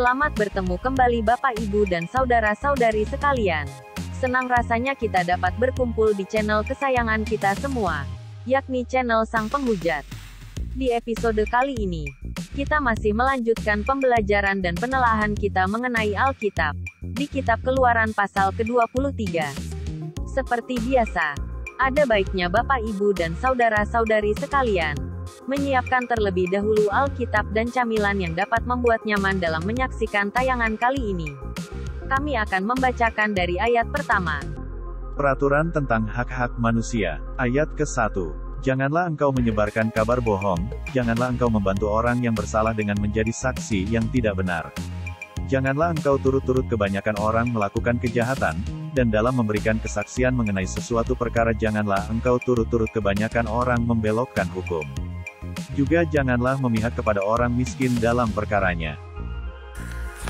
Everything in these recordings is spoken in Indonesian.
Selamat bertemu kembali Bapak Ibu dan saudara-saudari sekalian. Senang rasanya kita dapat berkumpul di channel kesayangan kita semua, yakni channel Sang Penghujat. Di episode kali ini, kita masih melanjutkan pembelajaran dan penelaahan kita mengenai Alkitab, di Kitab Keluaran pasal ke-23. Seperti biasa, ada baiknya Bapak Ibu dan saudara-saudari sekalian menyiapkan terlebih dahulu Alkitab dan camilan yang dapat membuat nyaman dalam menyaksikan tayangan kali ini. Kami akan membacakan dari ayat pertama. Peraturan tentang hak-hak manusia, ayat ke-1. Janganlah engkau menyebarkan kabar bohong, janganlah engkau membantu orang yang bersalah dengan menjadi saksi yang tidak benar. Janganlah engkau turut-turut kebanyakan orang melakukan kejahatan, dan dalam memberikan kesaksian mengenai sesuatu perkara janganlah engkau turut-turut kebanyakan orang membelokkan hukum. Juga janganlah memihak kepada orang miskin dalam perkaranya.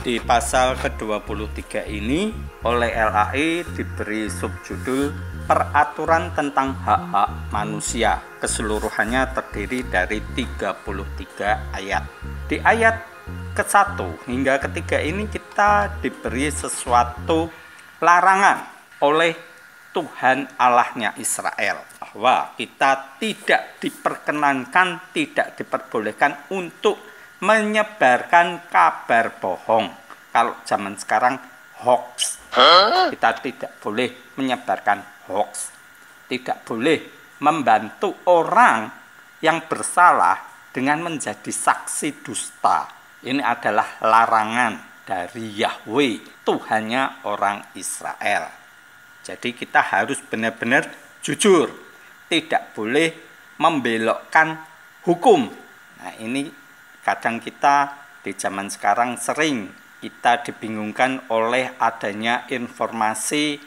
Di pasal ke-23 ini, oleh LAI diberi subjudul Peraturan tentang hak-hak manusia. Keseluruhannya terdiri dari 33 ayat. Di ayat ke-1 hingga ke-3 ini kita diberi sesuatu larangan oleh Tuhan Allahnya Israel, bahwa kita tidak diperkenankan, tidak diperbolehkan untuk menyebarkan kabar bohong. Kalau zaman sekarang hoax, kita tidak boleh menyebarkan hoax, tidak boleh membantu orang yang bersalah dengan menjadi saksi dusta. Ini adalah larangan dari Yahweh, Tuhannya orang Israel. Jadi kita harus benar-benar jujur, tidak boleh membelokkan hukum. Nah, ini kadang kita di zaman sekarang sering kita dibingungkan oleh adanya informasi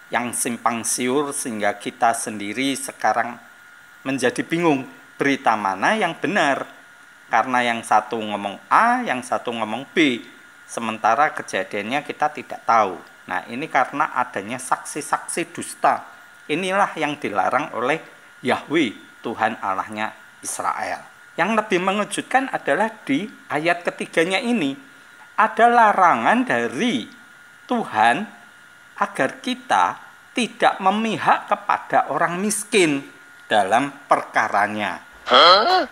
yang simpang siur, sehingga kita sendiri sekarang menjadi bingung berita mana yang benar, karena yang satu ngomong A, yang satu ngomong B, sementara kejadiannya kita tidak tahu. Nah, ini karena adanya saksi-saksi dusta. Inilah yang dilarang oleh Yahweh, Tuhan Allahnya Israel. Yang lebih mengejutkan adalah di ayat ketiganya ini, ada larangan dari Tuhan agar kita tidak memihak kepada orang miskin dalam perkaranya.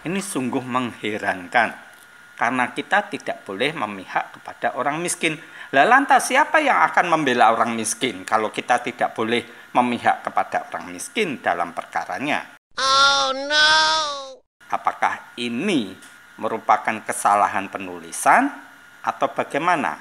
Ini sungguh mengherankan, karena kita tidak boleh memihak kepada orang miskin. Lah lantas siapa yang akan membela orang miskin kalau kita tidak boleh memihak kepada orang miskin dalam perkaranya? Oh no! Apakah ini merupakan kesalahan penulisan atau bagaimana?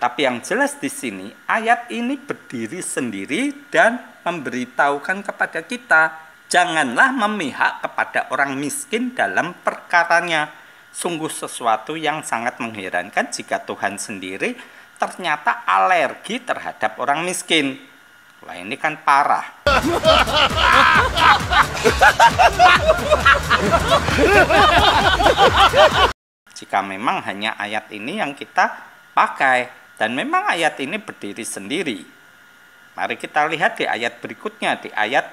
Tapi yang jelas di sini ayat ini berdiri sendiri dan memberitahukan kepada kita, janganlah memihak kepada orang miskin dalam perkaranya. Sungguh sesuatu yang sangat mengherankan jika Tuhan sendiri ternyata alergi terhadap orang miskin. Wah, ini kan parah. Jika memang hanya ayat ini yang kita pakai, dan memang ayat ini berdiri sendiri, mari kita lihat di ayat berikutnya, di ayat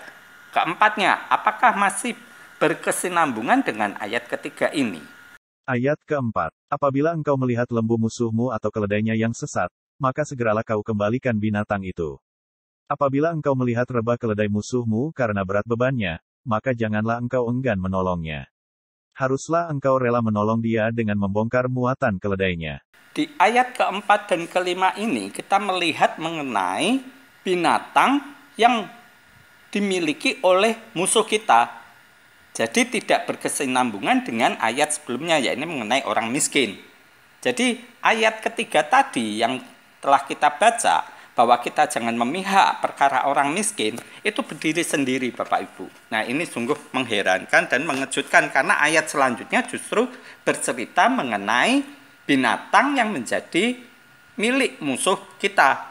keempatnya, apakah masih berkesinambungan dengan ayat ketiga ini? Ayat keempat. Apabila engkau melihat lembu musuhmu atau keledainya yang sesat, maka segeralah kau kembalikan binatang itu. Apabila engkau melihat rebah keledai musuhmu karena berat bebannya, maka janganlah engkau enggan menolongnya. Haruslah engkau rela menolong dia dengan membongkar muatan keledainya. Di ayat keempat dan kelima ini kita melihat mengenai binatang yang dimiliki oleh musuh kita. Jadi tidak berkesinambungan dengan ayat sebelumnya, yaitu mengenai orang miskin. Jadi ayat ketiga tadi yang telah kita baca, bahwa kita jangan memihak perkara orang miskin, itu berdiri sendiri Bapak Ibu. Nah, ini sungguh mengherankan dan mengejutkan, karena ayat selanjutnya justru bercerita mengenai binatang yang menjadi milik musuh kita.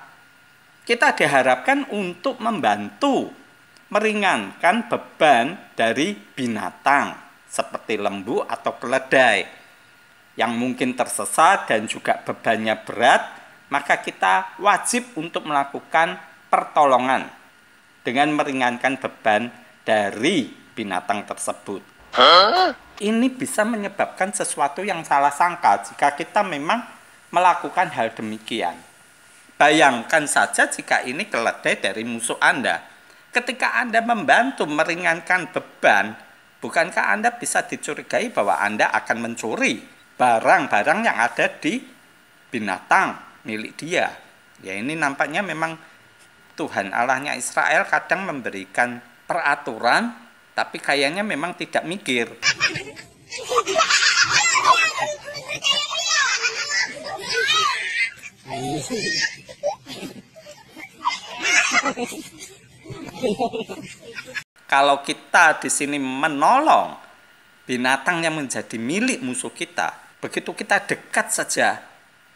Kita diharapkan untuk membantu meringankan beban dari binatang seperti lembu atau keledai yang mungkin tersesat dan juga bebannya berat, maka kita wajib untuk melakukan pertolongan dengan meringankan beban dari binatang tersebut. Ini bisa menyebabkan sesuatu yang salah sangka jika kita memang melakukan hal demikian. Bayangkan saja jika ini keledai dari musuh Anda. Ketika Anda membantu meringankan beban, bukankah Anda bisa dicurigai bahwa Anda akan mencuri barang-barang yang ada di binatang milik dia? Ya, ini nampaknya memang Tuhan Allahnya Israel kadang memberikan peraturan, tapi kayaknya memang tidak mikir. Kalau kita di sini menolong binatang yang menjadi milik musuh kita, begitu kita dekat saja,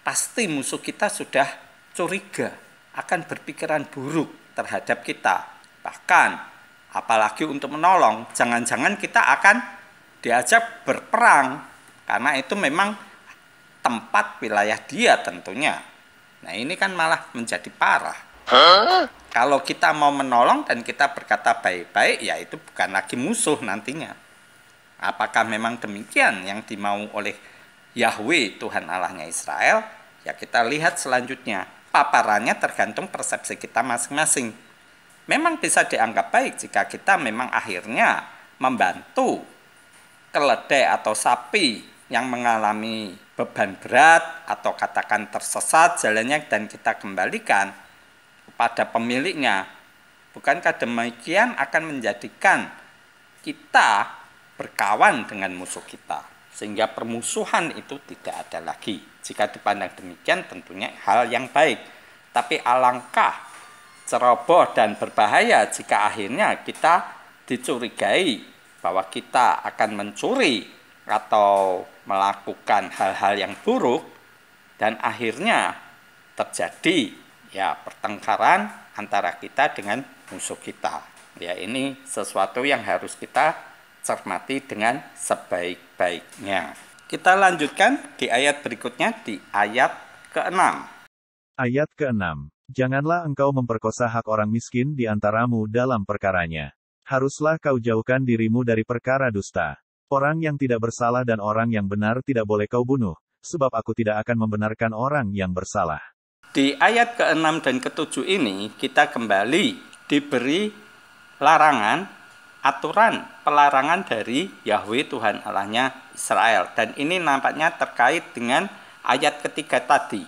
pasti musuh kita sudah curiga, akan berpikiran buruk terhadap kita. Bahkan, apalagi untuk menolong, jangan-jangan kita akan diajak berperang, karena itu memang tempat wilayah dia tentunya. Nah, ini kan malah menjadi parah. Kalau kita mau menolong dan kita berkata baik-baik, ya itu bukan lagi musuh nantinya. Apakah memang demikian yang dimau oleh Yahweh Tuhan Allahnya Israel? Ya, kita lihat selanjutnya. Paparannya tergantung persepsi kita masing-masing. Memang bisa dianggap baik jika kita memang akhirnya membantu keledai atau sapi yang mengalami beban berat atau katakan tersesat jalannya dan kita kembalikan kepada pemiliknya. Bukankah demikian akan menjadikan kita berkawan dengan musuh kita, sehingga permusuhan itu tidak ada lagi. Jika dipandang demikian tentunya hal yang baik. Tapi alangkah ceroboh dan berbahaya jika akhirnya kita dicurigai bahwa kita akan mencuri atau melakukan hal-hal yang buruk dan akhirnya terjadi ya pertengkaran antara kita dengan musuh kita. Ya, ini sesuatu yang harus kita cermati dengan sebaik-baiknya. Kita lanjutkan di ayat berikutnya, di ayat ke-6. Ayat ke-6. Janganlah engkau memperkosa hak orang miskin di antaramu dalam perkaranya. Haruslah kau jauhkan dirimu dari perkara dusta. Orang yang tidak bersalah dan orang yang benar tidak boleh kau bunuh, sebab aku tidak akan membenarkan orang yang bersalah. Di ayat ke-6 dan ke-7 ini, kita kembali diberi larangan, aturan pelarangan dari Yahweh Tuhan Allahnya Israel. Dan ini nampaknya terkait dengan ayat ketiga tadi.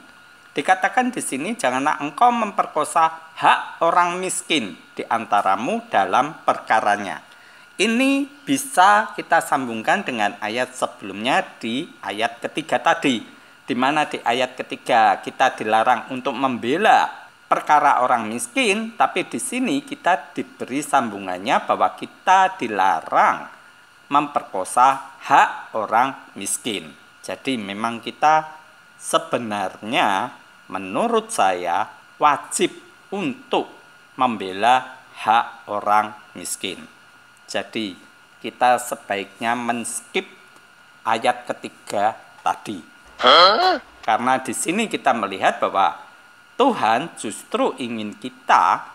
Dikatakan di sini, janganlah engkau memperkosa hak orang miskin di antaramu dalam perkaranya. Ini bisa kita sambungkan dengan ayat sebelumnya di ayat ketiga tadi, di mana di ayat ketiga kita dilarang untuk membela perkara orang miskin, tapi di sini kita diberi sambungannya bahwa kita dilarang memperkosa hak orang miskin. Jadi memang kita sebenarnya menurut saya wajib untuk membela hak orang miskin. Jadi kita sebaiknya men-skip ayat ketiga tadi. Karena di sini kita melihat bahwa Tuhan justru ingin kita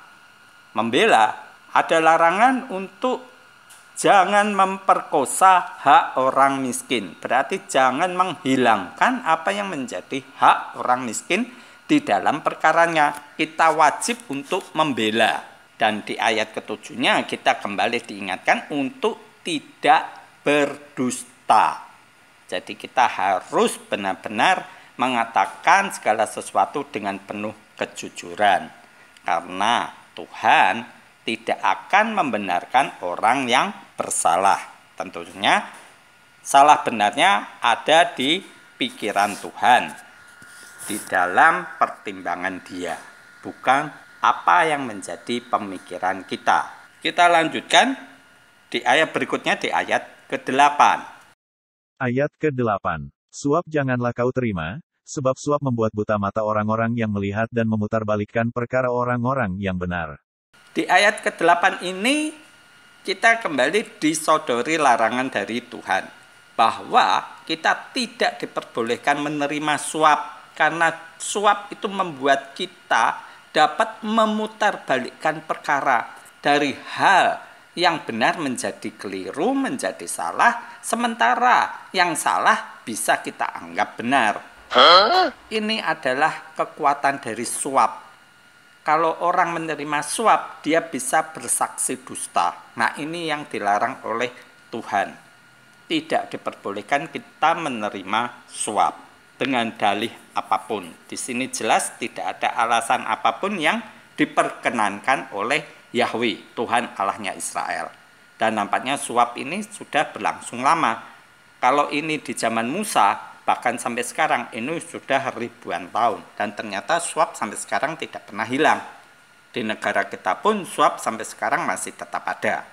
membela. Ada larangan untuk jangan memperkosa hak orang miskin. Berarti jangan menghilangkan apa yang menjadi hak orang miskin di dalam perkaranya. Kita wajib untuk membela. Dan di ayat ketujuhnya kita kembali diingatkan untuk tidak berdusta. Jadi kita harus benar-benar mengatakan segala sesuatu dengan penuh kejujuran. Karena Tuhan tidak akan membenarkan orang yang bersalah. Tentunya salah benarnya ada di pikiran Tuhan, di dalam pertimbangan Dia, bukan apa yang menjadi pemikiran kita. Kita lanjutkan di ayat berikutnya, di ayat ke-8. Ayat ke-8. Suap janganlah kau terima, sebab suap membuat buta mata orang-orang yang melihat dan memutarbalikkan perkara orang-orang yang benar. Di ayat ke-8 ini kita kembali disodori larangan dari Tuhan, bahwa kita tidak diperbolehkan menerima suap, karena suap itu membuat kita dapat memutarbalikkan perkara dari hal yang benar menjadi keliru, menjadi salah, sementara yang salah bisa kita anggap benar. Ini adalah kekuatan dari suap. Kalau orang menerima suap, dia bisa bersaksi dusta. Nah, ini yang dilarang oleh Tuhan. Tidak diperbolehkan kita menerima suap dengan dalih apapun. Di sini jelas tidak ada alasan apapun yang diperkenankan oleh Yahweh, Tuhan Allahnya Israel. Dan nampaknya suap ini sudah berlangsung lama. Kalau ini di zaman Musa, bahkan sampai sekarang ini sudah ribuan tahun. Dan ternyata suap sampai sekarang tidak pernah hilang. Di negara kita pun suap sampai sekarang masih tetap ada.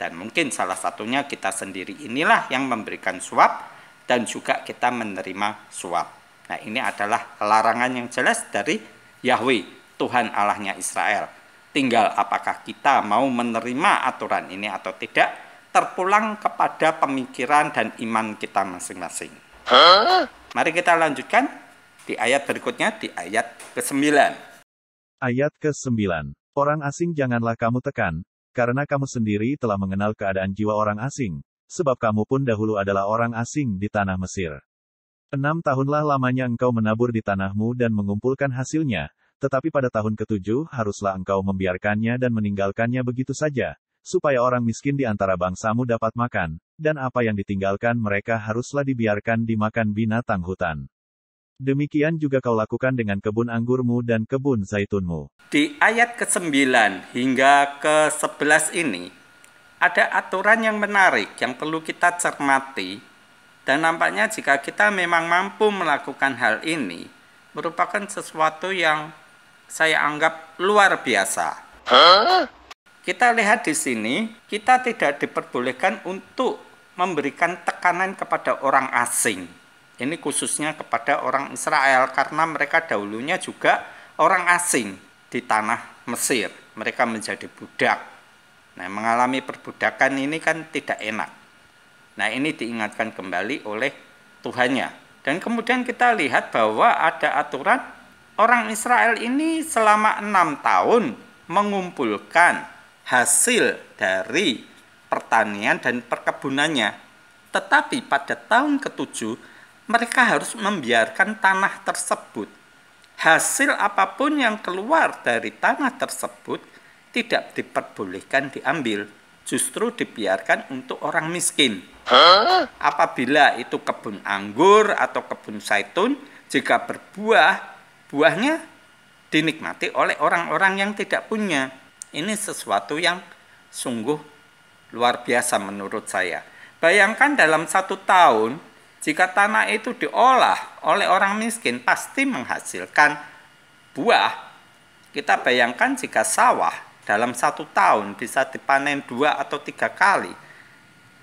Dan mungkin salah satunya kita sendiri inilah yang memberikan suap dan juga kita menerima suap. Nah, ini adalah larangan yang jelas dari Yahweh, Tuhan Allahnya Israel. Tinggal apakah kita mau menerima aturan ini atau tidak, terpulang kepada pemikiran dan iman kita masing-masing. Mari kita lanjutkan di ayat berikutnya, di ayat ke-9. Ayat ke-9. Orang asing janganlah kamu tekan, karena kamu sendiri telah mengenal keadaan jiwa orang asing, sebab kamu pun dahulu adalah orang asing di tanah Mesir. 6 tahunlah lamanya engkau menabur di tanahmu dan mengumpulkan hasilnya, tetapi pada tahun ke-7 haruslah engkau membiarkannya dan meninggalkannya begitu saja, supaya orang miskin di antara bangsamu dapat makan, dan apa yang ditinggalkan mereka haruslah dibiarkan dimakan binatang hutan. Demikian juga kau lakukan dengan kebun anggurmu dan kebun zaitunmu. Di ayat ke-9 hingga ke-11 ini, ada aturan yang menarik yang perlu kita cermati, dan nampaknya jika kita memang mampu melakukan hal ini, merupakan sesuatu yang saya anggap luar biasa. Kita lihat di sini, kita tidak diperbolehkan untuk memberikan tekanan kepada orang asing. Ini khususnya kepada orang Israel, karena mereka dahulunya juga orang asing di tanah Mesir. Mereka menjadi budak. Nah, mengalami perbudakan ini kan tidak enak. Nah, ini diingatkan kembali oleh Tuhannya. Dan kemudian kita lihat bahwa ada aturan orang Israel ini selama 6 tahun mengumpulkan hasil dari pertanian dan perkebunannya. Tetapi pada tahun ke-7, mereka harus membiarkan tanah tersebut. Hasil apapun yang keluar dari tanah tersebut tidak diperbolehkan diambil, justru dibiarkan untuk orang miskin. Apabila itu kebun anggur atau kebun zaitun, jika berbuah, buahnya dinikmati oleh orang-orang yang tidak punya. Ini sesuatu yang sungguh luar biasa menurut saya. Bayangkan dalam 1 tahun, jika tanah itu diolah oleh orang miskin, pasti menghasilkan buah. Kita bayangkan jika sawah dalam 1 tahun bisa dipanen 2 atau 3 kali.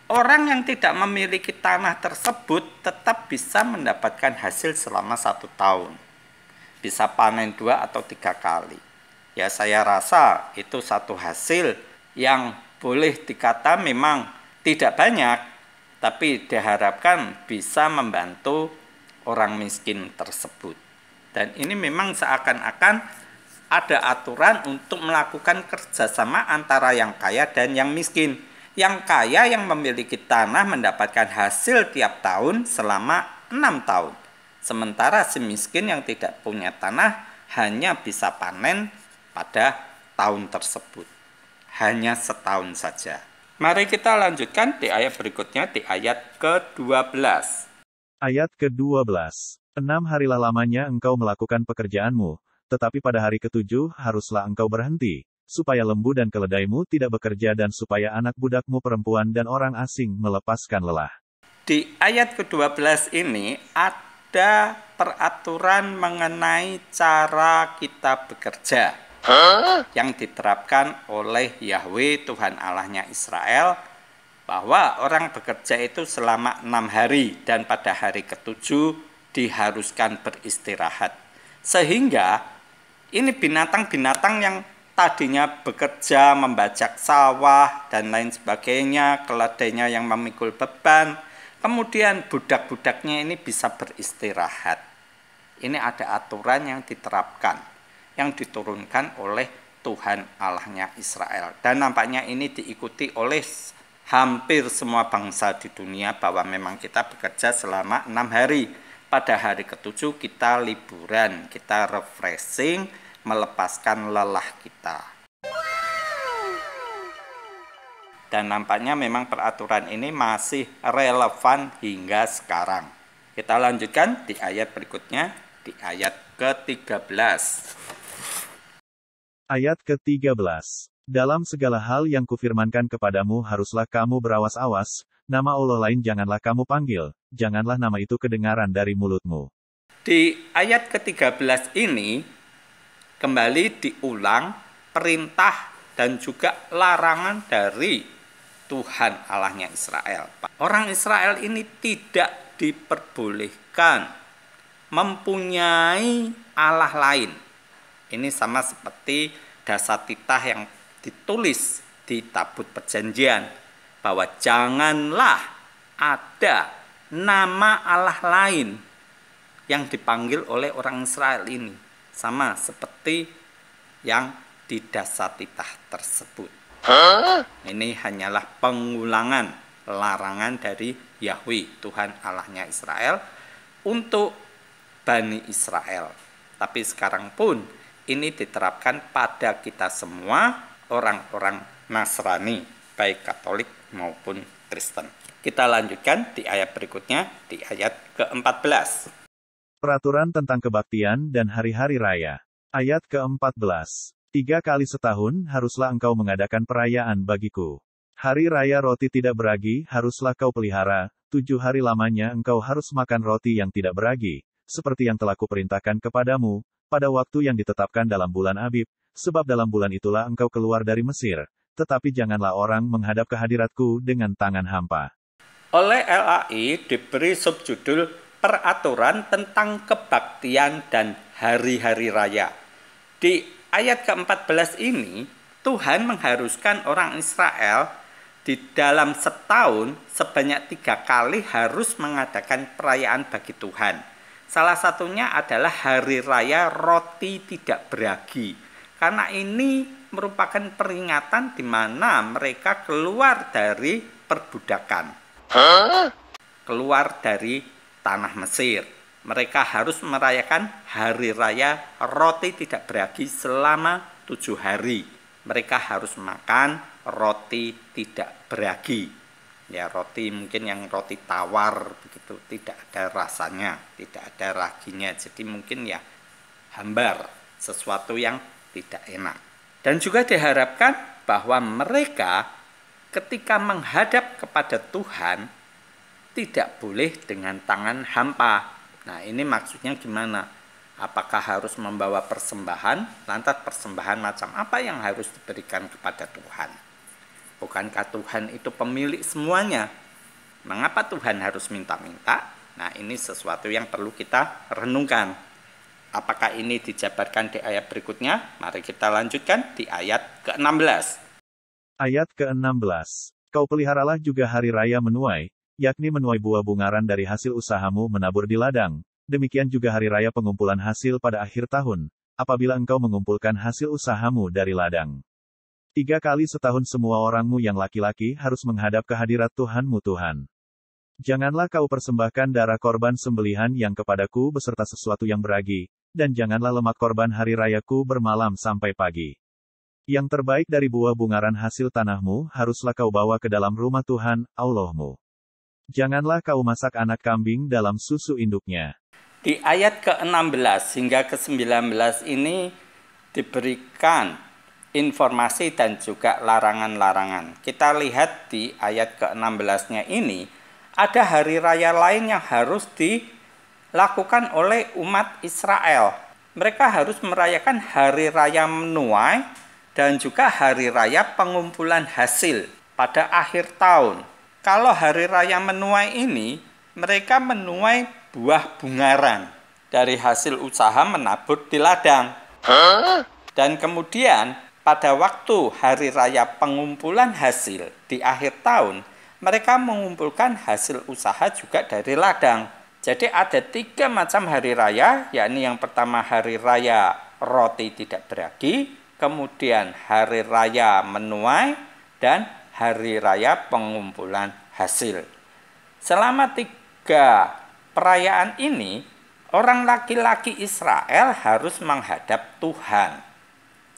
Orang yang tidak memiliki tanah tersebut tetap bisa mendapatkan hasil selama 1 tahun. Bisa panen 2 atau 3 kali. Ya, saya rasa itu satu hasil yang boleh dikata memang tidak banyak, tapi diharapkan bisa membantu orang miskin tersebut. Dan ini memang seakan-akan ada aturan untuk melakukan kerjasama antara yang kaya dan yang miskin. Yang kaya yang memiliki tanah mendapatkan hasil tiap tahun selama 6 tahun. Sementara si miskin yang tidak punya tanah hanya bisa panen pada tahun tersebut. Hanya setahun saja. Mari kita lanjutkan di ayat berikutnya, di ayat ke-12. Ayat ke-12. 6 harilah lamanya engkau melakukan pekerjaanmu, tetapi pada hari ke-7 haruslah engkau berhenti, supaya lembu dan keledaimu tidak bekerja dan supaya anak budakmu perempuan dan orang asing melepaskan lelah. Di ayat ke-12 ini ada peraturan mengenai cara kita bekerja yang diterapkan oleh Yahweh Tuhan Allahnya Israel, bahwa orang bekerja itu selama 6 hari dan pada hari ke-7 diharuskan beristirahat. Sehingga ini binatang-binatang yang tadinya bekerja membajak sawah dan lain sebagainya, keledainya yang memikul beban, kemudian budak-budaknya ini bisa beristirahat. Ini ada aturan yang diterapkan, yang diturunkan oleh Tuhan Allahnya Israel. Dan nampaknya ini diikuti oleh hampir semua bangsa di dunia, bahwa memang kita bekerja selama 6 hari. pada hari ketujuh kita liburan, kita refreshing, melepaskan lelah kita. Dan nampaknya memang peraturan ini masih relevan hingga sekarang. Kita lanjutkan di ayat berikutnya, di ayat ke-13. Ayat ke-13. Dalam segala hal yang kufirmankan kepadamu haruslah kamu berawas-awas, nama Allah lain janganlah kamu panggil, janganlah nama itu kedengaran dari mulutmu. Di ayat ke-13 ini, kembali diulang perintah dan juga larangan dari Tuhan Allahnya Israel. Orang Israel ini tidak diperbolehkan mempunyai Allah lain. Ini sama seperti dasatitah yang ditulis di tabut perjanjian, bahwa janganlah ada nama Allah lain yang dipanggil oleh orang Israel ini, sama seperti yang di dasatitah tersebut. Ini hanyalah pengulangan larangan dari Yahweh, Tuhan Allahnya Israel, untuk Bani Israel. Tapi sekarang pun ini diterapkan pada kita semua, orang-orang Nasrani, baik Katolik maupun Kristen. Kita lanjutkan di ayat berikutnya, di ayat ke-14. Peraturan tentang kebaktian dan hari-hari raya. Ayat ke-14. 3 kali setahun haruslah engkau mengadakan perayaan bagiku. Hari raya roti tidak beragi haruslah kau pelihara, 7 hari lamanya engkau harus makan roti yang tidak beragi, seperti yang telah kuperintahkan kepadamu, pada waktu yang ditetapkan dalam bulan Abib, sebab dalam bulan itulah engkau keluar dari Mesir, tetapi janganlah orang menghadap ke hadiratku dengan tangan hampa. Oleh LAI diberi subjudul Peraturan tentang Kebaktian dan Hari-hari Raya. Di ayat ke-14 ini, Tuhan mengharuskan orang Israel di dalam setahun sebanyak 3 kali harus mengadakan perayaan bagi Tuhan. Salah satunya adalah Hari Raya Roti Tidak Beragi. Karena ini merupakan peringatan di mana mereka keluar dari perbudakan. Keluar dari tanah Mesir. Mereka harus merayakan Hari Raya Roti Tidak Beragi selama 7 hari. Mereka harus makan roti tidak beragi. Ya, roti mungkin yang roti tawar begitu, tidak ada rasanya, tidak ada raginya. Jadi mungkin ya hambar, sesuatu yang tidak enak. Dan juga diharapkan bahwa mereka ketika menghadap kepada Tuhan tidak boleh dengan tangan hampa. Nah, ini maksudnya gimana? Apakah harus membawa persembahan? Lantas persembahan macam apa yang harus diberikan kepada Tuhan? Bukankah Tuhan itu pemilik semuanya? Mengapa Tuhan harus minta-minta? Nah, ini sesuatu yang perlu kita renungkan. Apakah ini dijabarkan di ayat berikutnya? Mari kita lanjutkan di ayat ke-16. Ayat ke-16. Kau peliharalah juga hari raya menuai, yakni menuai buah bungaran dari hasil usahamu menabur di ladang. Demikian juga hari raya pengumpulan hasil pada akhir tahun, apabila engkau mengumpulkan hasil usahamu dari ladang. 3 kali setahun semua orangmu yang laki-laki harus menghadap ke hadirat Tuhanmu Tuhan. Janganlah kau persembahkan darah korban sembelihan yang kepadaku beserta sesuatu yang beragi, dan janganlah lemak korban hari rayaku bermalam sampai pagi. Yang terbaik dari buah bungaran hasil tanahmu haruslah kau bawa ke dalam rumah Tuhan, Allahmu. Janganlah kau masak anak kambing dalam susu induknya. Di ayat ke-16 hingga ke-19 ini diberikan informasi dan juga larangan-larangan. Kita lihat di ayat ke-16-nya ini, ada hari raya lain yang harus dilakukan oleh umat Israel. Mereka harus merayakan hari raya menuai dan juga hari raya pengumpulan hasil pada akhir tahun. Kalau hari raya menuai ini, mereka menuai buah bungaran dari hasil usaha menabur di ladang. Dan kemudian pada waktu hari raya pengumpulan hasil di akhir tahun, mereka mengumpulkan hasil usaha juga dari ladang. Jadi ada 3 macam hari raya, yakni yang pertama hari raya roti tidak beragi, kemudian hari raya menuai, dan hari raya pengumpulan hasil. Selama 3 perayaan ini, orang laki-laki Israel harus menghadap Tuhan.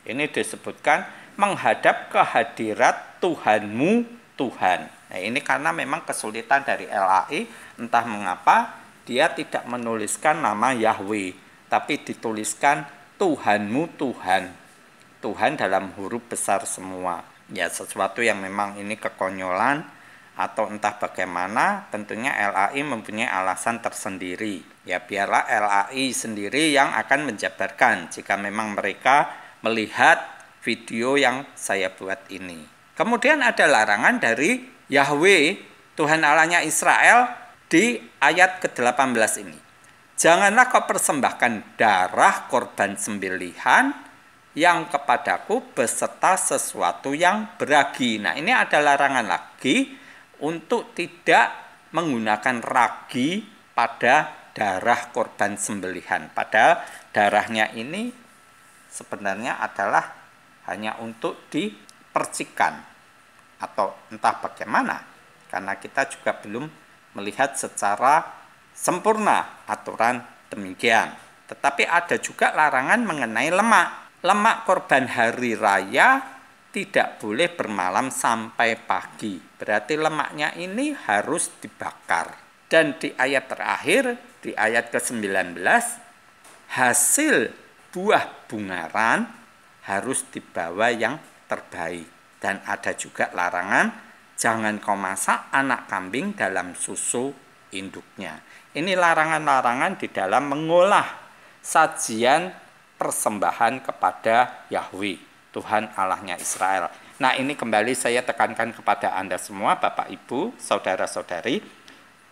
Ini disebutkan menghadap kehadirat Tuhanmu, Tuhan. Nah, ini karena memang kesulitan dari LAI, entah mengapa dia tidak menuliskan nama Yahweh, tapi dituliskan Tuhanmu, Tuhan. Tuhan dalam huruf besar semua. Ya, sesuatu yang memang ini kekonyolan atau entah bagaimana, tentunya LAI mempunyai alasan tersendiri. Ya, biarlah LAI sendiri yang akan menjabarkan jika memang mereka melihat video yang saya buat ini. Kemudian ada larangan dari Yahweh, Tuhan Allahnya Israel, di ayat ke-18 ini. Janganlah kau persembahkan darah korban sembelihan yang kepadaku beserta sesuatu yang beragi. Nah, ini ada larangan lagi untuk tidak menggunakan ragi pada darah korban sembelihan. Padahal darahnya ini sebenarnya adalah hanya untuk dipercikan atau entah bagaimana, karena kita juga belum melihat secara sempurna aturan demikian. Tetapi ada juga larangan mengenai lemak. Lemak korban hari raya tidak boleh bermalam sampai pagi. Berarti lemaknya ini harus dibakar. Dan di ayat terakhir, di ayat ke-19, hasil buah bungaran harus dibawa yang terbaik. Dan ada juga larangan, jangan kau masak anak kambing dalam susu induknya. Ini larangan-larangan di dalam mengolah sajian persembahan kepada Yahweh, Tuhan Allahnya Israel. Nah, ini kembali saya tekankan kepada Anda semua, Bapak Ibu, saudara-saudari,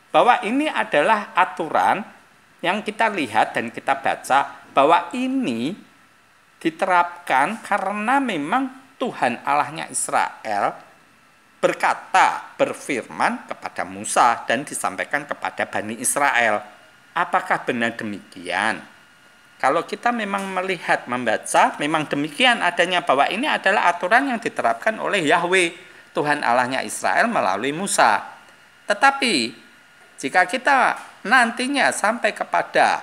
bahwa ini adalah aturan yang kita lihat dan kita baca bahwa ini diterapkan karena memang Tuhan Allahnya Israel berfirman kepada Musa dan disampaikan kepada Bani Israel. Apakah benar demikian? Kalau kita memang melihat, membaca, memang demikian adanya bahwa ini adalah aturan yang diterapkan oleh Yahweh, Tuhan Allahnya Israel melalui Musa. Tetapi, jika kita nantinya sampai kepada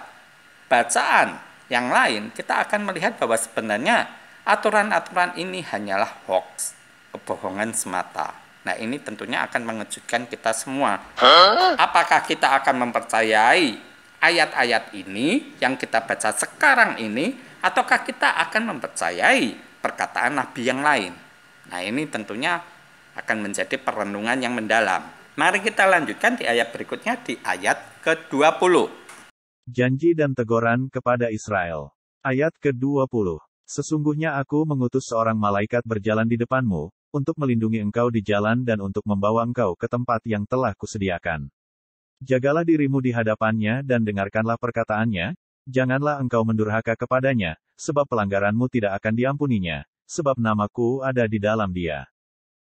bacaan yang lain, kita akan melihat bahwa sebenarnya aturan-aturan ini hanyalah hoax, kebohongan semata. Nah, ini tentunya akan mengejutkan kita semua. Apakah kita akan mempercayai ayat-ayat ini yang kita baca sekarang ini, ataukah kita akan mempercayai perkataan nabi yang lain? Nah, ini tentunya akan menjadi perenungan yang mendalam. Mari kita lanjutkan di ayat berikutnya, di ayat ke-20. Janji dan teguran kepada Israel. Ayat ke-20. Sesungguhnya aku mengutus seorang malaikat berjalan di depanmu, untuk melindungi engkau di jalan dan untuk membawa engkau ke tempat yang telah kusediakan. Jagalah dirimu di hadapannya dan dengarkanlah perkataannya, janganlah engkau mendurhaka kepadanya, sebab pelanggaranmu tidak akan diampuninya, sebab namaku ada di dalam dia.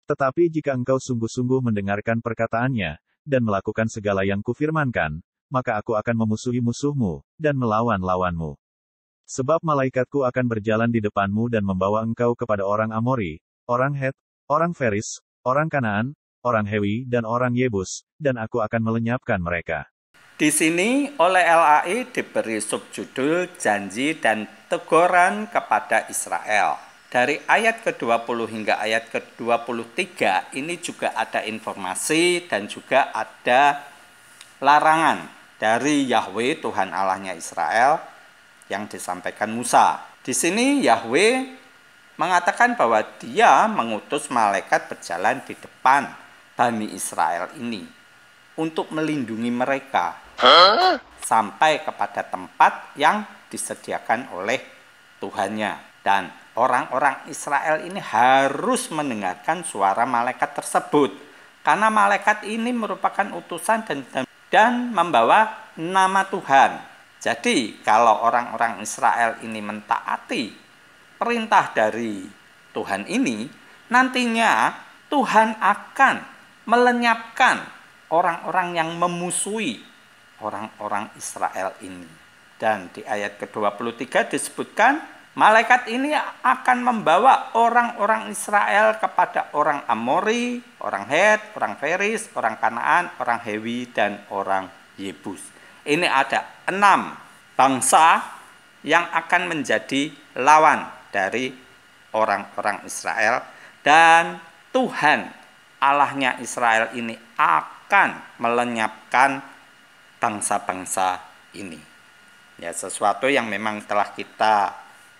Tetapi jika engkau sungguh-sungguh mendengarkan perkataannya, dan melakukan segala yang kufirmankan, maka aku akan memusuhi musuhmu, dan melawan lawanmu. Sebab malaikatku akan berjalan di depanmu dan membawa engkau kepada orang Amori, orang Het, orang Feris, orang Kanaan, orang Hewi dan orang Yebus, dan aku akan melenyapkan mereka. Di sini oleh LAI diberi subjudul janji dan teguran kepada Israel. Dari ayat ke-20 hingga ayat ke-23 ini juga ada informasi dan juga ada larangan dari Yahweh Tuhan Allahnya Israel yang disampaikan Musa. Di sini Yahweh mengatakan bahwa dia mengutus malaikat berjalan di depan Bani Israel ini untuk melindungi mereka sampai kepada tempat yang disediakan oleh Tuhannya. Dan orang-orang Israel ini harus mendengarkan suara malaikat tersebut, karena malaikat ini merupakan utusan dan membawa nama Tuhan. Jadi kalau orang-orang Israel ini mentaati perintah dari Tuhan ini, nantinya Tuhan akan melenyapkan orang-orang yang memusuhi orang-orang Israel ini. Dan di ayat ke-23 disebutkan, malaikat ini akan membawa orang-orang Israel kepada orang Amori, orang Het, orang Feris, orang Kanaan, orang Hewi, dan orang Yebus. ini ada 6 bangsa yang akan menjadi lawan dari orang-orang Israel, dan Tuhan Allahnya Israel ini akan melenyapkan bangsa-bangsa ini. Ya, sesuatu yang memang telah kita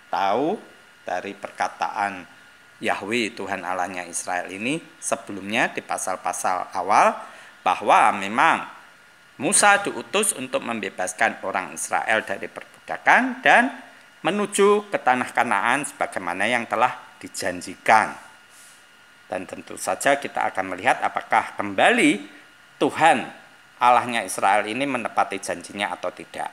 tahu dari perkataan Yahweh Tuhan Allahnya Israel ini sebelumnya di pasal-pasal awal, bahwa memang Musa diutus untuk membebaskan orang Israel dari perbudakan dan menuju ke tanah Kanaan sebagaimana yang telah dijanjikan. Dan tentu saja kita akan melihat apakah kembali Tuhan Allahnya Israel ini menepati janjinya atau tidak.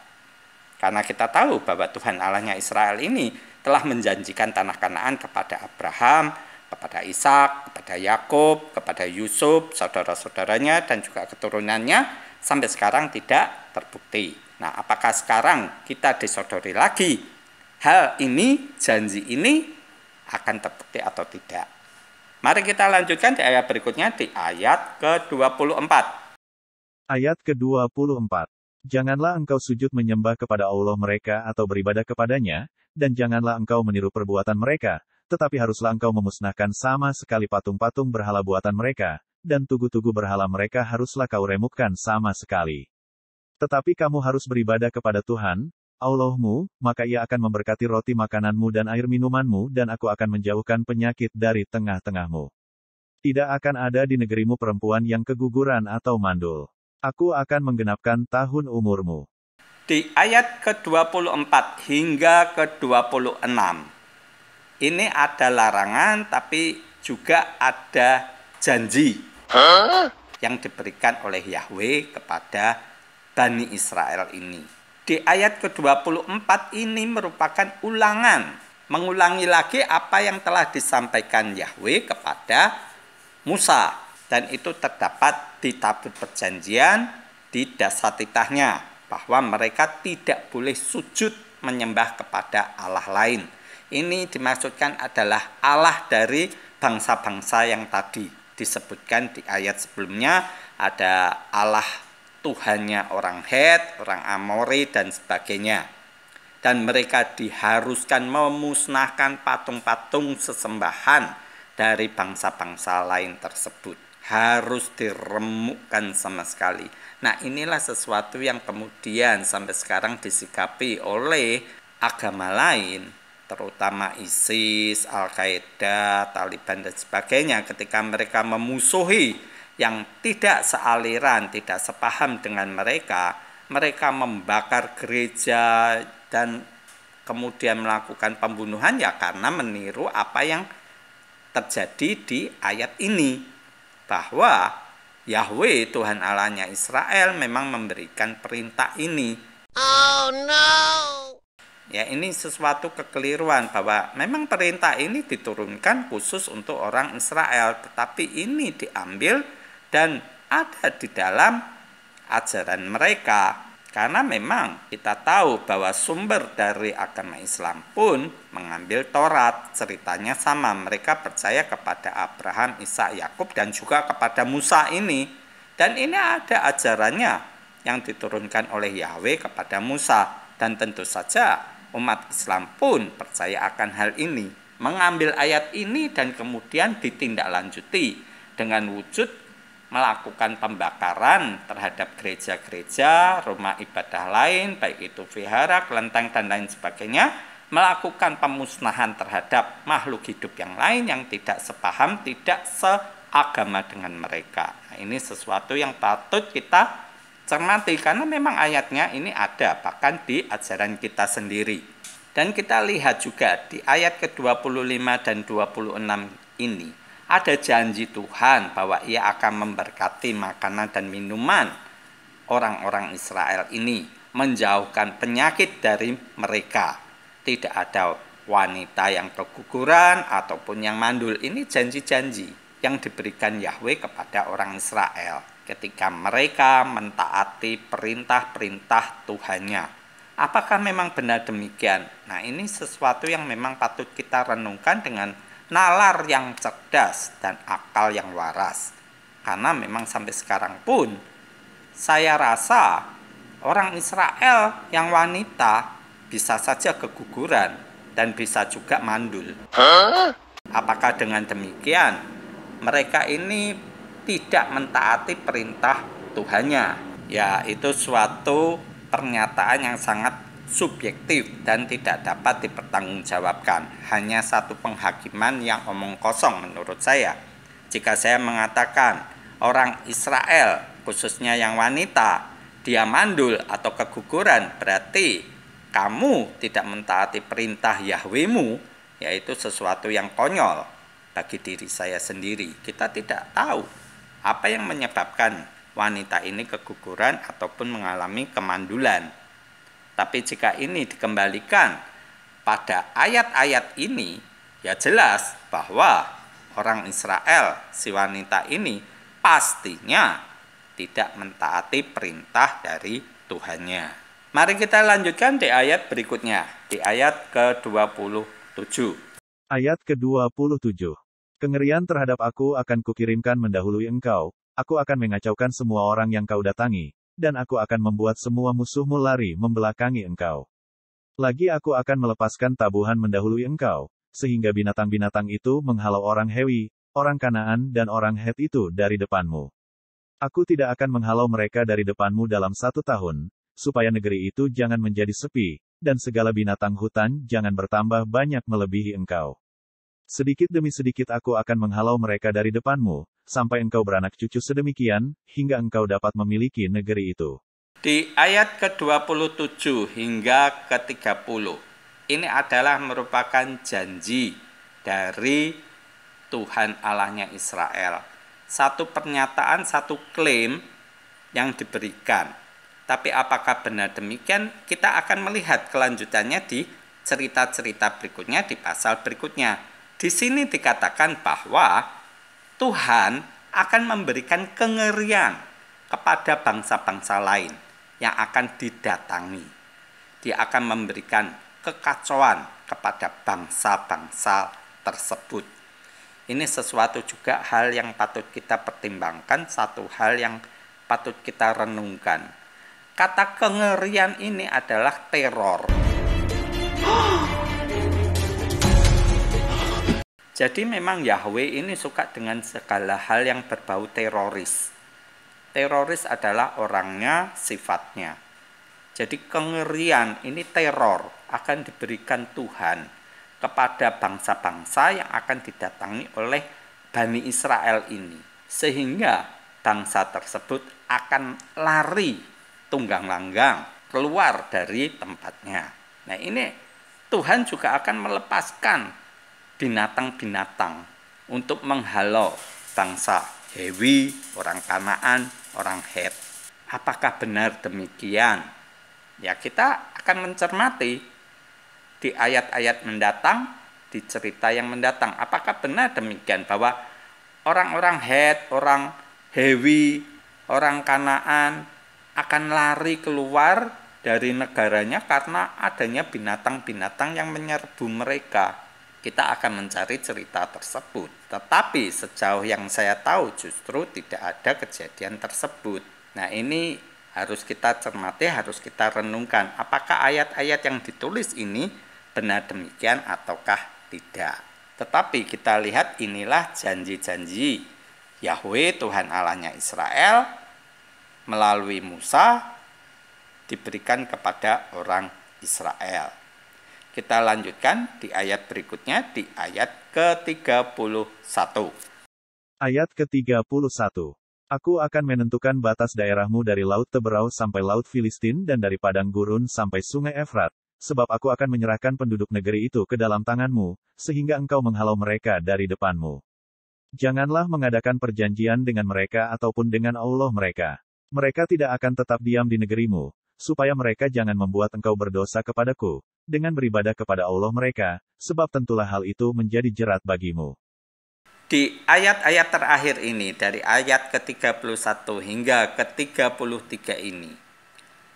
Karena kita tahu bahwa Tuhan Allahnya Israel ini telah menjanjikan tanah Kanaan kepada Abraham, kepada Ishak, kepada Yakub, kepada Yusuf, saudara-saudaranya dan juga keturunannya, sampai sekarang tidak terbukti. Nah, apakah sekarang kita disodori lagi hal ini, janji ini akan terbukti atau tidak? Mari kita lanjutkan di ayat berikutnya, di ayat ke-24. Ayat ke-24. Janganlah engkau sujud menyembah kepada Allah mereka atau beribadah kepadanya, dan janganlah engkau meniru perbuatan mereka, tetapi haruslah engkau memusnahkan sama sekali patung-patung berhala buatan mereka, dan tugu-tugu berhala mereka haruslah kau remukkan sama sekali. Tetapi kamu harus beribadah kepada Tuhan, Allahmu, maka Ia akan memberkati roti makananmu dan air minumanmu, dan aku akan menjauhkan penyakit dari tengah-tengahmu. Tidak akan ada di negerimu perempuan yang keguguran atau mandul. Aku akan menggenapkan tahun umurmu. Di ayat ke-24 hingga ke-26, ini ada larangan tapi juga ada janji yang diberikan oleh Yahweh kepada Bani Israel ini. Di ayat ke-24 ini merupakan ulangan, mengulangi lagi apa yang telah disampaikan Yahweh kepada Musa. Dan itu terdapat di tabut perjanjian di dasar titahnya, bahwa mereka tidak boleh sujud menyembah kepada Allah lain. Ini dimaksudkan adalah Allah dari bangsa-bangsa yang tadi disebutkan di ayat sebelumnya. Ada Allah Tuhannya orang Het, orang Amori dan sebagainya. Dan mereka diharuskan memusnahkan patung-patung sesembahan dari bangsa-bangsa lain tersebut. Harus diremukkan sama sekali. Nah, inilah sesuatu yang kemudian sampai sekarang disikapi oleh agama lain, terutama ISIS, Al-Qaeda, Taliban dan sebagainya, ketika mereka memusuhi yang tidak sealiran, tidak sepaham dengan mereka, mereka membakar gereja dan kemudian melakukan pembunuhan, ya karena meniru apa yang terjadi di ayat ini, bahwa Yahweh Tuhan Allahnya Israel memang memberikan perintah ini. Oh no. Ya, ini sesuatu kekeliruan, bahwa memang perintah ini diturunkan khusus untuk orang Israel, tetapi ini diambil dan ada di dalam ajaran mereka. Karena memang kita tahu bahwa sumber dari agama Islam pun mengambil Taurat. Ceritanya sama, mereka percaya kepada Abraham, Ishak, Yakub dan juga kepada Musa ini. Dan ini ada ajarannya yang diturunkan oleh Yahweh kepada Musa. Dan tentu saja umat Islam pun percaya akan hal ini. Mengambil ayat ini dan kemudian ditindaklanjuti dengan wujud melakukan pembakaran terhadap gereja-gereja, rumah ibadah lain, baik itu vihara, kelenteng, dan lain sebagainya, melakukan pemusnahan terhadap makhluk hidup yang lain yang tidak sepaham, tidak seagama dengan mereka. Nah, ini sesuatu yang patut kita cermati, karena memang ayatnya ini ada, bahkan di ajaran kita sendiri. Dan kita lihat juga di ayat ke-25 dan 26 ini, ada janji Tuhan bahwa Ia akan memberkati makanan dan minuman orang-orang Israel ini, menjauhkan penyakit dari mereka. Tidak ada wanita yang keguguran ataupun yang mandul. Ini janji-janji yang diberikan Yahweh kepada orang Israel ketika mereka mentaati perintah-perintah Tuhannya. Apakah memang benar demikian? Nah, ini sesuatu yang memang patut kita renungkan dengan nalar yang cerdas dan akal yang waras. Karena memang sampai sekarang pun saya rasa Orang Israel yang wanita bisa saja keguguran dan bisa juga mandul. Apakah dengan demikian mereka ini tidak mentaati perintah Tuhannya? Ya, itu suatu pernyataan yang sangat subjektif dan tidak dapat dipertanggungjawabkan. Hanya satu penghakiman yang omong kosong menurut saya. Jika saya mengatakan orang Israel, khususnya yang wanita, dia mandul atau keguguran, berarti kamu tidak mentaati perintah Yahwehmu, yaitu sesuatu yang konyol bagi diri saya sendiri. Kita tidak tahu apa yang menyebabkan wanita ini keguguran ataupun mengalami kemandulan. Tapi jika ini dikembalikan pada ayat-ayat ini, ya jelas bahwa orang Israel, si wanita ini pastinya tidak mentaati perintah dari Tuhannya. Mari kita lanjutkan di ayat berikutnya, di ayat ke-27. Ayat ke-27. Kengerian terhadap aku akan kukirimkan mendahului engkau, aku akan mengacaukan semua orang yang kau datangi, dan aku akan membuat semua musuhmu lari membelakangi engkau. Lagi aku akan melepaskan tabuhan mendahului engkau, sehingga binatang-binatang itu menghalau orang Hewi, orang Kanaan dan orang Het itu dari depanmu. Aku tidak akan menghalau mereka dari depanmu dalam 1 tahun, supaya negeri itu jangan menjadi sepi, dan segala binatang hutan jangan bertambah banyak melebihi engkau. Sedikit demi sedikit aku akan menghalau mereka dari depanmu, sampai engkau beranak cucu sedemikian, hingga engkau dapat memiliki negeri itu. Di ayat ke-27 hingga ke-30, ini adalah merupakan janji dari Tuhan Allahnya Israel. Satu pernyataan, satu klaim yang diberikan. Tapi apakah benar demikian? Kita akan melihat kelanjutannya di cerita-cerita berikutnya, di pasal berikutnya. Di sini dikatakan bahwa Tuhan akan memberikan kengerian kepada bangsa-bangsa lain yang akan didatangi. Dia akan memberikan kekacauan kepada bangsa-bangsa tersebut. Ini sesuatu juga hal yang patut kita pertimbangkan, satu hal yang patut kita renungkan. Kata kengerian ini adalah teror. Jadi memang Yahweh ini suka dengan segala hal yang berbau teroris. Teroris adalah orangnya, sifatnya. Jadi kengerian ini teror akan diberikan Tuhan kepada bangsa-bangsa yang akan didatangi oleh Bani Israel ini. Sehingga bangsa tersebut akan lari tunggang langgang keluar dari tempatnya. Nah ini Tuhan juga akan melepaskan binatang-binatang untuk menghalau bangsa Hewi, orang Kanaan, orang Het. Apakah benar demikian? Ya kita akan mencermati di ayat-ayat mendatang, di cerita yang mendatang. Apakah benar demikian bahwa orang-orang Het, orang Hewi, orang Kanaan akan lari keluar dari negaranya karena adanya binatang-binatang yang menyerbu mereka? Kita akan mencari cerita tersebut. Tetapi sejauh yang saya tahu justru tidak ada kejadian tersebut. Nah ini harus kita cermati, harus kita renungkan. Apakah ayat-ayat yang ditulis ini benar demikian ataukah tidak. Tetapi kita lihat inilah janji-janji Yahweh Tuhan Allahnya Israel melalui Musa diberikan kepada orang Israel. Kita lanjutkan di ayat berikutnya, di ayat ke-31. Ayat ke-31. Aku akan menentukan batas daerahmu dari Laut Teberau sampai Laut Filistin dan dari Padang Gurun sampai Sungai Efrat, sebab aku akan menyerahkan penduduk negeri itu ke dalam tanganmu, sehingga engkau menghalau mereka dari depanmu. Janganlah mengadakan perjanjian dengan mereka ataupun dengan Allah mereka. Mereka tidak akan tetap diam di negerimu, supaya mereka jangan membuat engkau berdosa kepadaku, dengan beribadah kepada Allah mereka, sebab tentulah hal itu menjadi jerat bagimu. Di ayat-ayat terakhir ini, dari ayat ke-31 hingga ke-33 ini,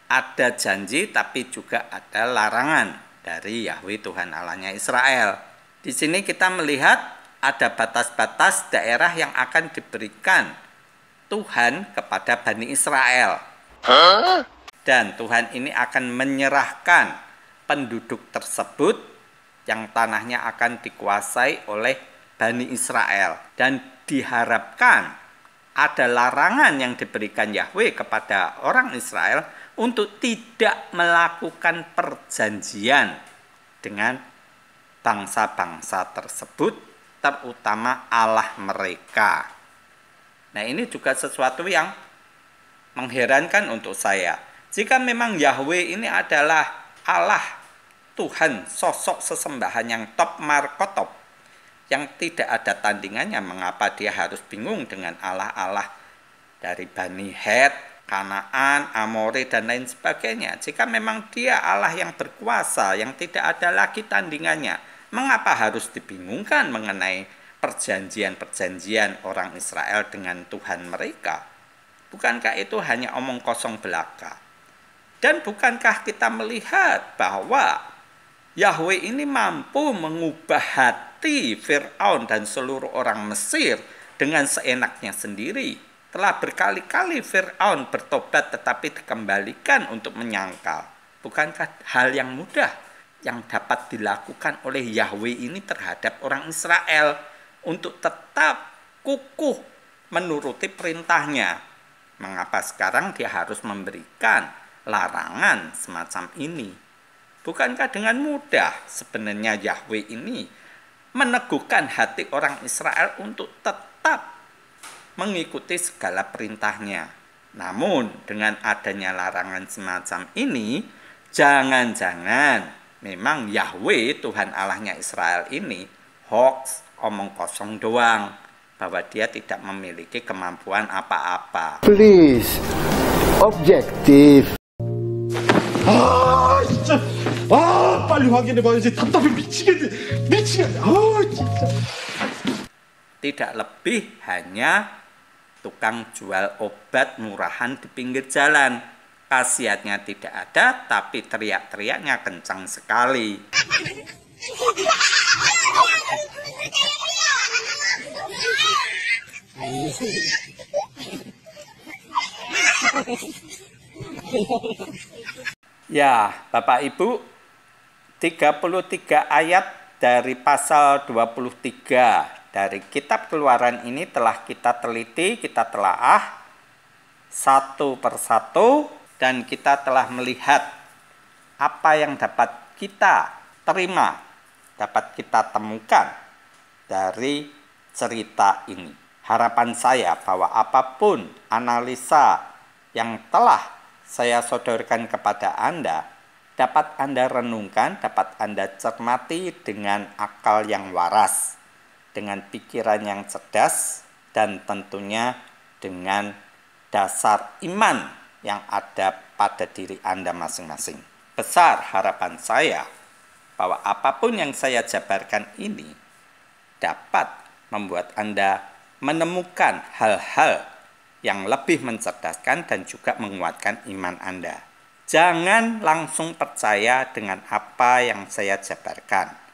ada janji tapi juga ada larangan dari Yahweh Tuhan Allahnya Israel. Di sini kita melihat ada batas-batas daerah yang akan diberikan Tuhan kepada Bani Israel. Dan Tuhan ini akan menyerahkan penduduk tersebut yang tanahnya akan dikuasai oleh Bani Israel. Dan diharapkan ada larangan yang diberikan Yahweh kepada orang Israel untuk tidak melakukan perjanjian dengan bangsa-bangsa tersebut, terutama Allah mereka. Nah, ini juga sesuatu yang mengherankan untuk saya. Jika memang Yahweh ini adalah Allah, Tuhan, sosok sesembahan yang top markotop, yang tidak ada tandingannya, mengapa dia harus bingung dengan Allah-Allah dari Bani Het, Kanaan, Amori, dan lain sebagainya? Jika memang dia Allah yang berkuasa, yang tidak ada lagi tandingannya, mengapa harus dibingungkan mengenai perjanjian-perjanjian orang Israel dengan Tuhan mereka? Bukankah itu hanya omong kosong belaka? Dan bukankah kita melihat bahwa Yahweh ini mampu mengubah hati Fir'aun dan seluruh orang Mesir dengan seenaknya sendiri? Telah berkali-kali Fir'aun bertobat tetapi dikembalikan untuk menyangkal. Bukankah hal yang mudah yang dapat dilakukan oleh Yahweh ini terhadap orang Israel untuk tetap kukuh menuruti perintahnya? Mengapa sekarang dia harus memberikan larangan semacam ini? Bukankah dengan mudah sebenarnya Yahweh ini meneguhkan hati orang Israel untuk tetap mengikuti segala perintahnya? Namun dengan adanya larangan semacam ini, jangan-jangan memang Yahweh, Tuhan Allahnya Israel ini hoax, omong kosong doang, bahwa dia tidak memiliki kemampuan apa-apa. Please, objektif. 진짜 빨리 확인해봐. 이제 답답해 미치겠네. 진짜. Tidak lebih hanya tukang jual obat murahan di pinggir jalan. Khasiatnya tidak ada, tapi teriak-teriaknya kencang sekali. Ya, Bapak Ibu, 33 ayat dari pasal 23 dari kitab Keluaran ini telah kita teliti, kita telaah satu persatu, dan kita telah melihat apa yang dapat kita terima, dapat kita temukan dari cerita ini. Harapan saya bahwa apapun analisa yang telah saya sodorkan kepada Anda, dapat Anda renungkan, dapat Anda cermati dengan akal yang waras, dengan pikiran yang cerdas, dan tentunya dengan dasar iman yang ada pada diri Anda masing-masing. Besar harapan saya bahwa apapun yang saya jabarkan ini dapat membuat Anda menemukan hal-hal yang lebih mencerdaskan dan juga menguatkan iman Anda. Jangan langsung percaya dengan apa yang saya jabarkan.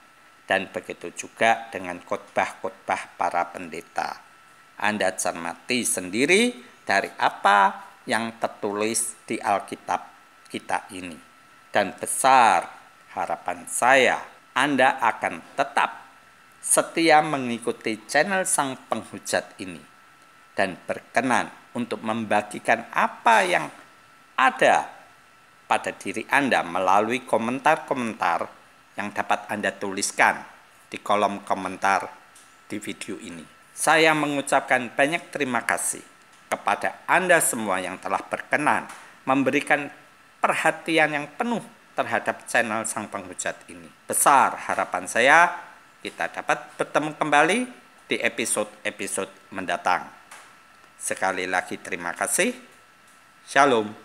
Dan begitu juga dengan khotbah-khotbah para pendeta. Anda cermati sendiri dari apa yang tertulis di Alkitab kita ini. Dan besar harapan saya, Anda akan tetap setia mengikuti channel Sang Penghujat ini dan berkenan untuk membagikan apa yang ada pada diri Anda melalui komentar-komentar yang dapat Anda tuliskan di kolom komentar di video ini. Saya mengucapkan banyak terima kasih kepada Anda semua yang telah berkenan memberikan perhatian yang penuh terhadap channel Sang Penghujat ini. Besar harapan saya kita dapat bertemu kembali di episode-episode mendatang. Sekali lagi terima kasih. Shalom.